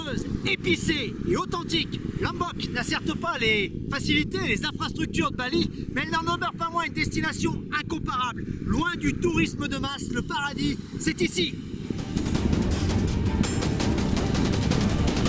savoureuse, épicée et authentique, Lombok n'a certes pas les facilités et les infrastructures de Bali, mais elle n'en demeure pas moins une destination incomparable. Loin du tourisme de masse, le paradis, c'est ici.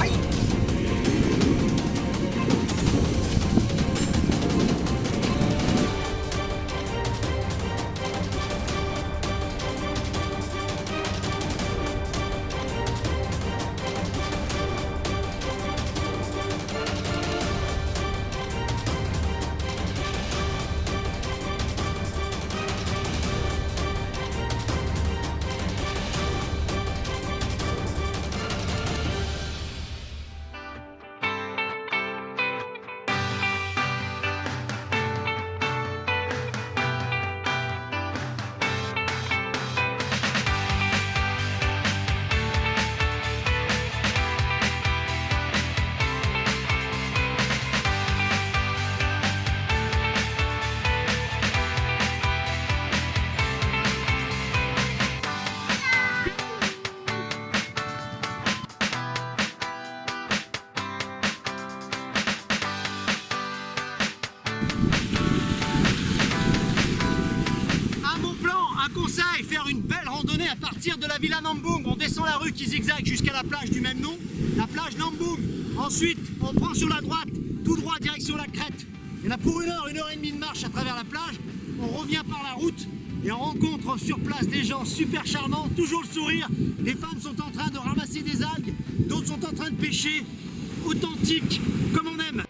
Aïe. Conseil, faire une belle randonnée à partir de la villa Nambung. On descend la rue qui zigzague jusqu'à la plage du même nom, la plage Nambung. Ensuite, on prend sur la droite, tout droit direction la crête. Il y en a pour une heure et demie de marche à travers la plage. On revient par la route et on rencontre sur place des gens super charmants, toujours le sourire. Les femmes sont en train de ramasser des algues, d'autres sont en train de pêcher. Authentique, comme on aime.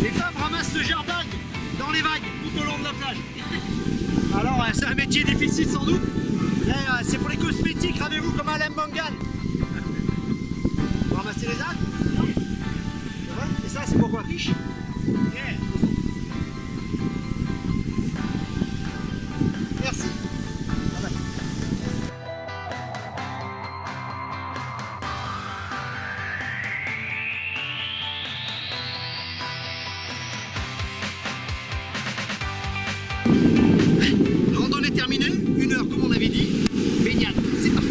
Les femmes ramassent ce jardin dans les vagues tout au long de la plage. Alors c'est un métier difficile sans doute, mais c'est pour les cosmétiques, rappelez-vous comme Alain Bangal. Vous ramassez les algues. Et ça c'est pourquoi fiche. Merci. Randonnée terminée, une heure comme on avait dit, baignade, c'est parti.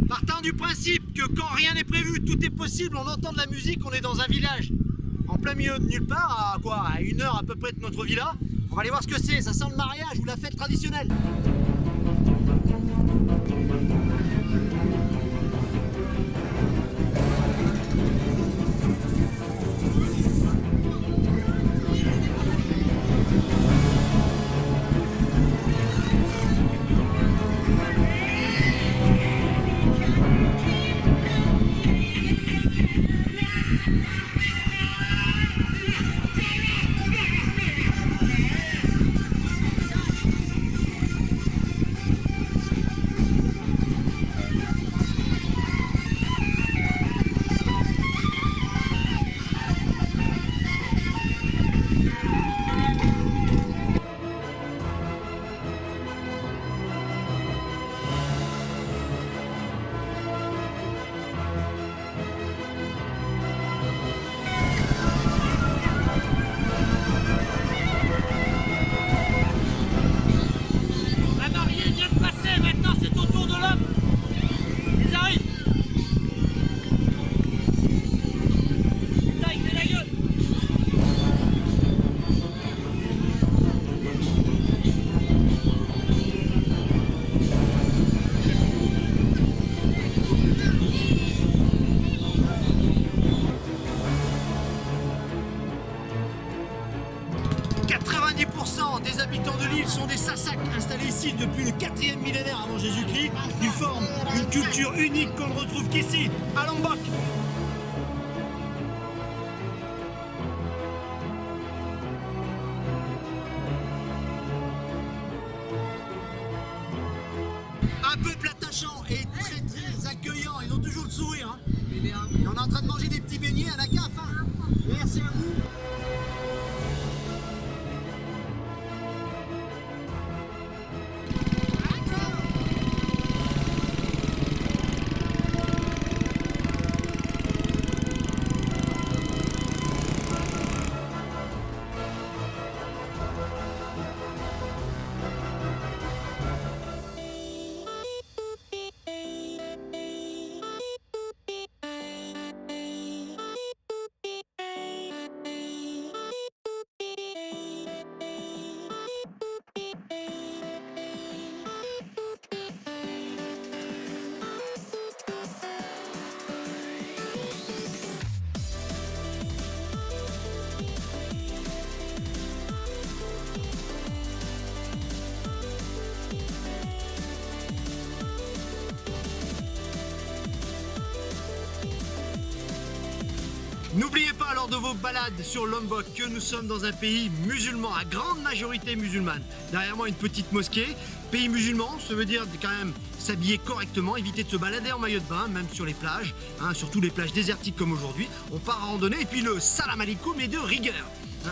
Partant du principe que quand rien n'est prévu, tout est possible, on entend de la musique, on est dans un village en plein milieu de nulle part, à une heure à peu près de notre villa. On va aller voir ce que c'est, ça sent le mariage ou la fête traditionnelle. des habitants de l'île sont des Sasak installés ici depuis le 4e millénaire avant Jésus-Christ. Ils forment une culture unique qu'on ne retrouve qu'ici, à Lombok. Un peuple attachant et très très accueillant, ils ont toujours le sourire. Hein. Et on est en train de manger des petits beignets à la caf. Hein. Merci à vous. N'oubliez pas lors de vos balades sur Lombok que nous sommes dans un pays musulman, à grande majorité musulmane. Derrière moi une petite mosquée. Pays musulman, ça veut dire quand même s'habiller correctement, éviter de se balader en maillot de bain, même sur les plages, hein, surtout les plages désertiques comme aujourd'hui. On part à randonner et puis le salam alaikum est de rigueur. Hein.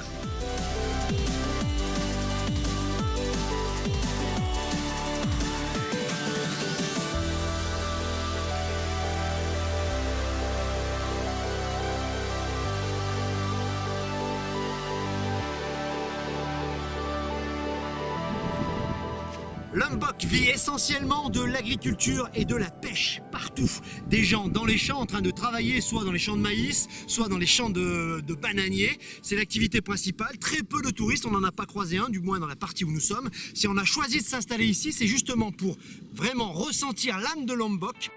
Lombok vit essentiellement de l'agriculture et de la pêche, partout. Des gens dans les champs en train de travailler, soit dans les champs de maïs, soit dans les champs de bananiers. C'est l'activité principale. Très peu de touristes, on n'en a pas croisé un, du moins dans la partie où nous sommes. Si on a choisi de s'installer ici, c'est justement pour vraiment ressentir l'âme de Lombok.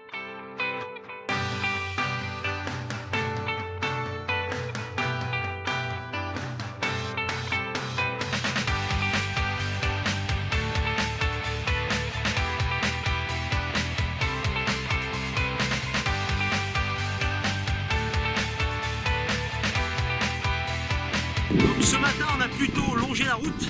Donc, ce matin, on a plutôt longé la route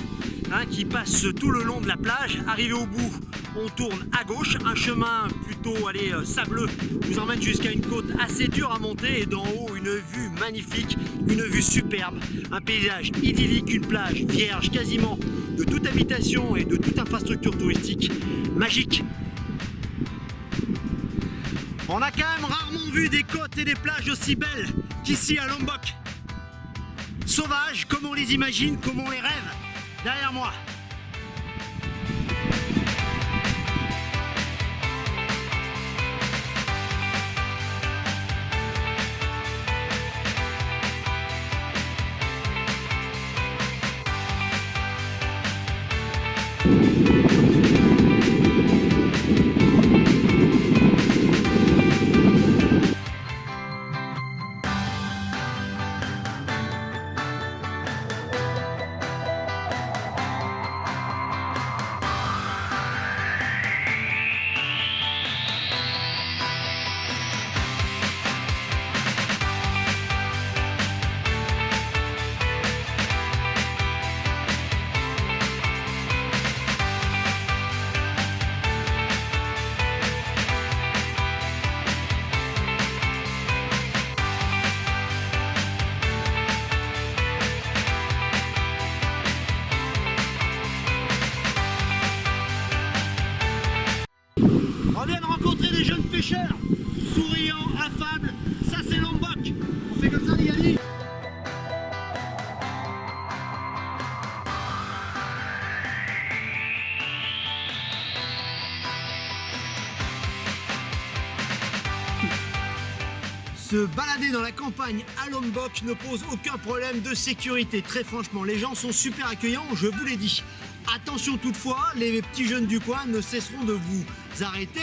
hein, qui passe tout le long de la plage. Arrivé au bout, on tourne à gauche. Un chemin plutôt sableux nous emmène jusqu'à une côte assez dure à monter. Et d'en haut, une vue magnifique, une vue superbe. Un paysage idyllique, une plage vierge quasiment de toute habitation et de toute infrastructure touristique. Magique. On a quand même rarement vu des côtes et des plages aussi belles qu'ici à Lombok. Sauvages, comme on les imagine, comme on les rêve, derrière moi. On vient de rencontrer des jeunes pêcheurs, souriants, affables, ça c'est Lombok. On fait comme ça les amis. Se balader dans la campagne à Lombok ne pose aucun problème de sécurité. Très franchement, les gens sont super accueillants, je vous l'ai dit. Attention toutefois, les petits jeunes du coin ne cesseront de vous arrêter,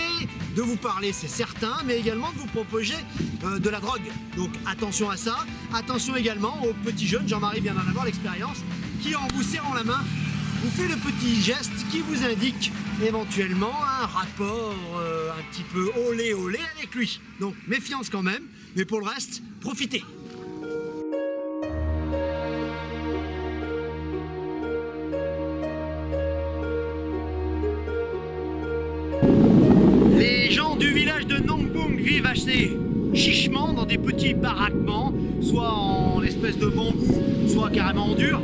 de vous parler, c'est certain, mais également de vous proposer de la drogue. Donc attention à ça. Attention également aux petits jeunes, Jean-Marie vient d'en avoir l'expérience, qui en vous serrant la main, vous fait le petit geste qui vous indique éventuellement un rapport un petit peu olé olé avec lui. Donc méfiance quand même, mais pour le reste, profitez. You Ils vivent assez chichement dans des petits baraquements, soit en espèce de bambou, soit carrément en dur.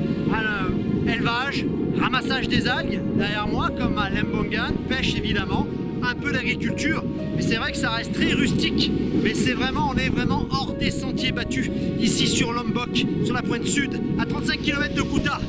Élevage, ramassage des algues derrière moi, comme à Lembongan, pêche évidemment, un peu d'agriculture, mais c'est vrai que ça reste très rustique, mais on est vraiment hors des sentiers battus, ici sur Lombok, sur la pointe sud, à 35 km de Kuta.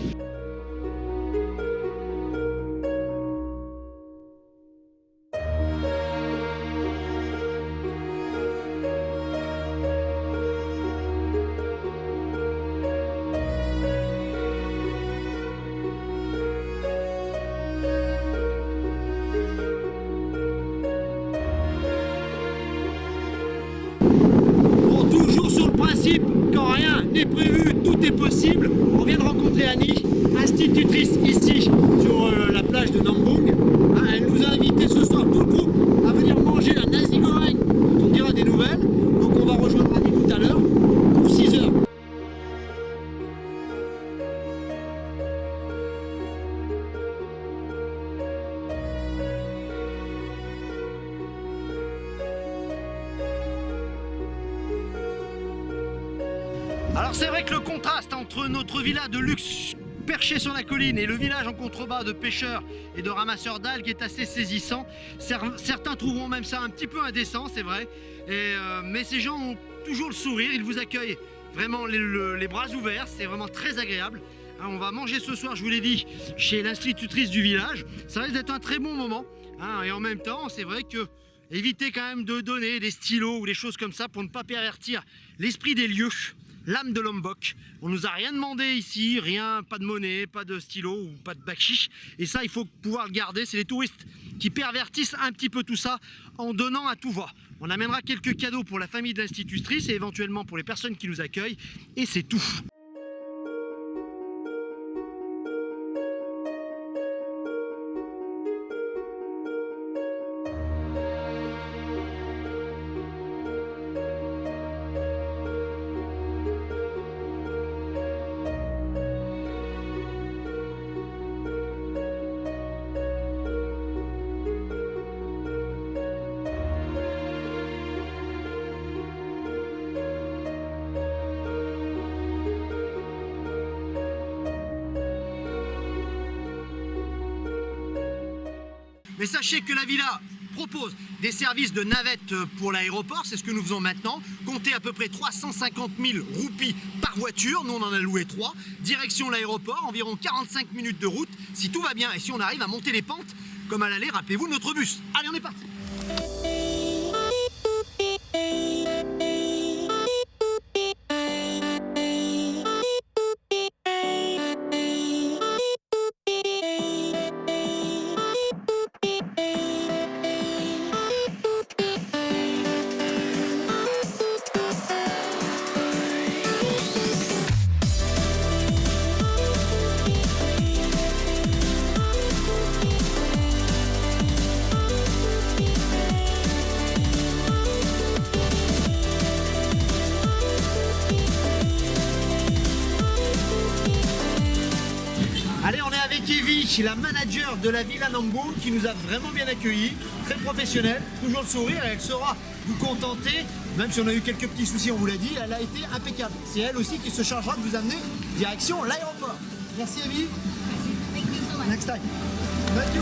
Toujours sur le principe, quand rien n'est prévu, tout est possible. On vient de rencontrer Annie, institutrice ici sur la plage de Nambung. Elle nous a invité ce soir, tout le groupe, à venir manger la nasi goreng, dont on dira des nouvelles. Donc on va rejoindre Annie tout à l'heure pour 6 heures. Alors c'est vrai que le contraste entre notre villa de luxe perché sur la colline et le village en contrebas de pêcheurs et de ramasseurs d'algues est assez saisissant. Certains trouveront même ça un petit peu indécent, c'est vrai. Mais ces gens ont toujours le sourire, ils vous accueillent vraiment les bras ouverts, c'est vraiment très agréable. Hein, on va manger ce soir, je vous l'ai dit, chez l'institutrice du village. Ça risque d'être un très bon moment. Hein, et en même temps, c'est vrai que évitez quand même de donner des stylos ou des choses comme ça pour ne pas pervertir l'esprit des lieux. L'âme de Lombok. On nous a rien demandé ici, rien, pas de monnaie, pas de stylo ou pas de bakchich. Et ça, il faut pouvoir le garder. C'est les touristes qui pervertissent un petit peu tout ça en donnant à tout va. On amènera quelques cadeaux pour la famille de l'institutrice et éventuellement pour les personnes qui nous accueillent. Et c'est tout. Mais sachez que la villa propose des services de navette pour l'aéroport, c'est ce que nous faisons maintenant. Comptez à peu près 350 000 roupies par voiture, nous on en a loué 3. Direction l'aéroport, environ 45 minutes de route, si tout va bien et si on arrive à monter les pentes, comme à l'aller, rappelez-vous notre bus. Allez, on est parti. Allez, on est avec Evie, la manager de la Villa Nambung, qui nous a vraiment bien accueillis, très professionnelle, toujours le sourire, et elle saura vous contenter, même si on a eu quelques petits soucis, on vous l'a dit, elle a été impeccable. C'est elle aussi qui se chargera de vous amener direction l'aéroport. Merci Evie. Merci. Thank you so much. Next time. Thank you.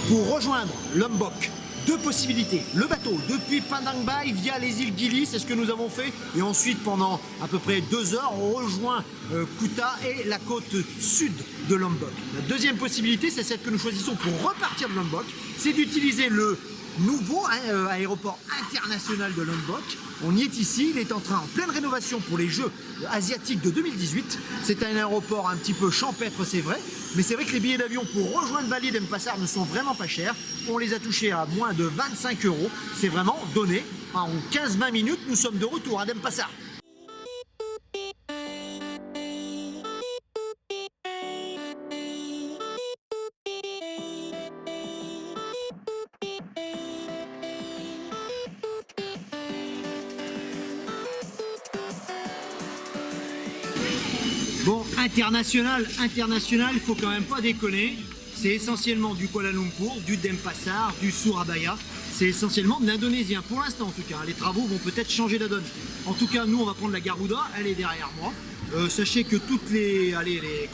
Pour rejoindre Lombok, deux possibilités. Le bateau depuis Padang Bai via les îles Gili, c'est ce que nous avons fait. Et ensuite, pendant à peu près 2 heures, on rejoint Kuta et la côte sud de Lombok. La deuxième possibilité, c'est celle que nous choisissons pour repartir de Lombok, c'est d'utiliser le nouveau aéroport international de Lombok. On y est ici, il est en pleine rénovation pour les Jeux asiatiques de 2018. C'est un aéroport un petit peu champêtre, c'est vrai, mais c'est vrai que les billets d'avion pour rejoindre Bali Denpasar ne sont vraiment pas chers. On les a touchés à moins de 25 €. C'est vraiment donné. En 15-20 minutes, nous sommes de retour à Denpasar. Bon, international, il faut quand même pas déconner. C'est essentiellement du Kuala Lumpur, du Denpasar, du Surabaya. C'est essentiellement de l'indonésien, pour l'instant en tout cas. Les travaux vont peut-être changer la donne. En tout cas, nous on va prendre la Garuda, elle est derrière moi. Sachez que toutes les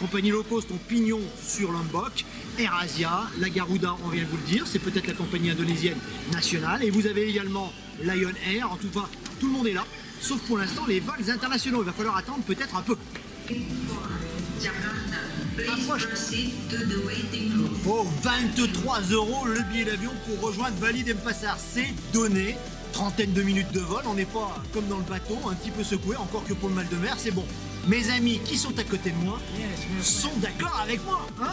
compagnies low cost ont pignon sur Lombok. AirAsia, la Garuda, on vient de vous le dire, c'est peut-être la compagnie indonésienne nationale. Et vous avez également Lion Air, en tout cas, tout le monde est là. Sauf pour l'instant, les vols internationaux, il va falloir attendre peut-être un peu. Approche. Oh, 23 € le billet d'avion pour rejoindre Bali Denpasar, c'est donné. Trentaine de minutes de vol, on n'est pas comme dans le bateau, un petit peu secoué, encore que pour le mal de mer, c'est bon. Mes amis qui sont à côté de moi sont d'accord avec moi, hein?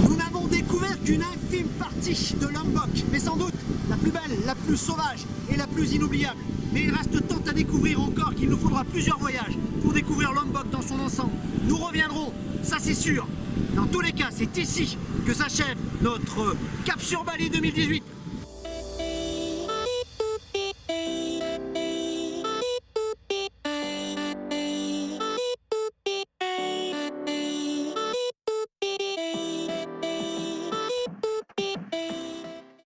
Nous n'avons découvert qu'une infime partie de Lombok, mais sans doute la plus belle, la plus sauvage et la plus inoubliable. Mais il reste tant à découvrir encore qu'il nous faudra plusieurs voyages pour découvrir Lombok dans son ensemble. Nous reviendrons, ça c'est sûr. Dans tous les cas, c'est ici que s'achève notre Cap sur Bali 2018.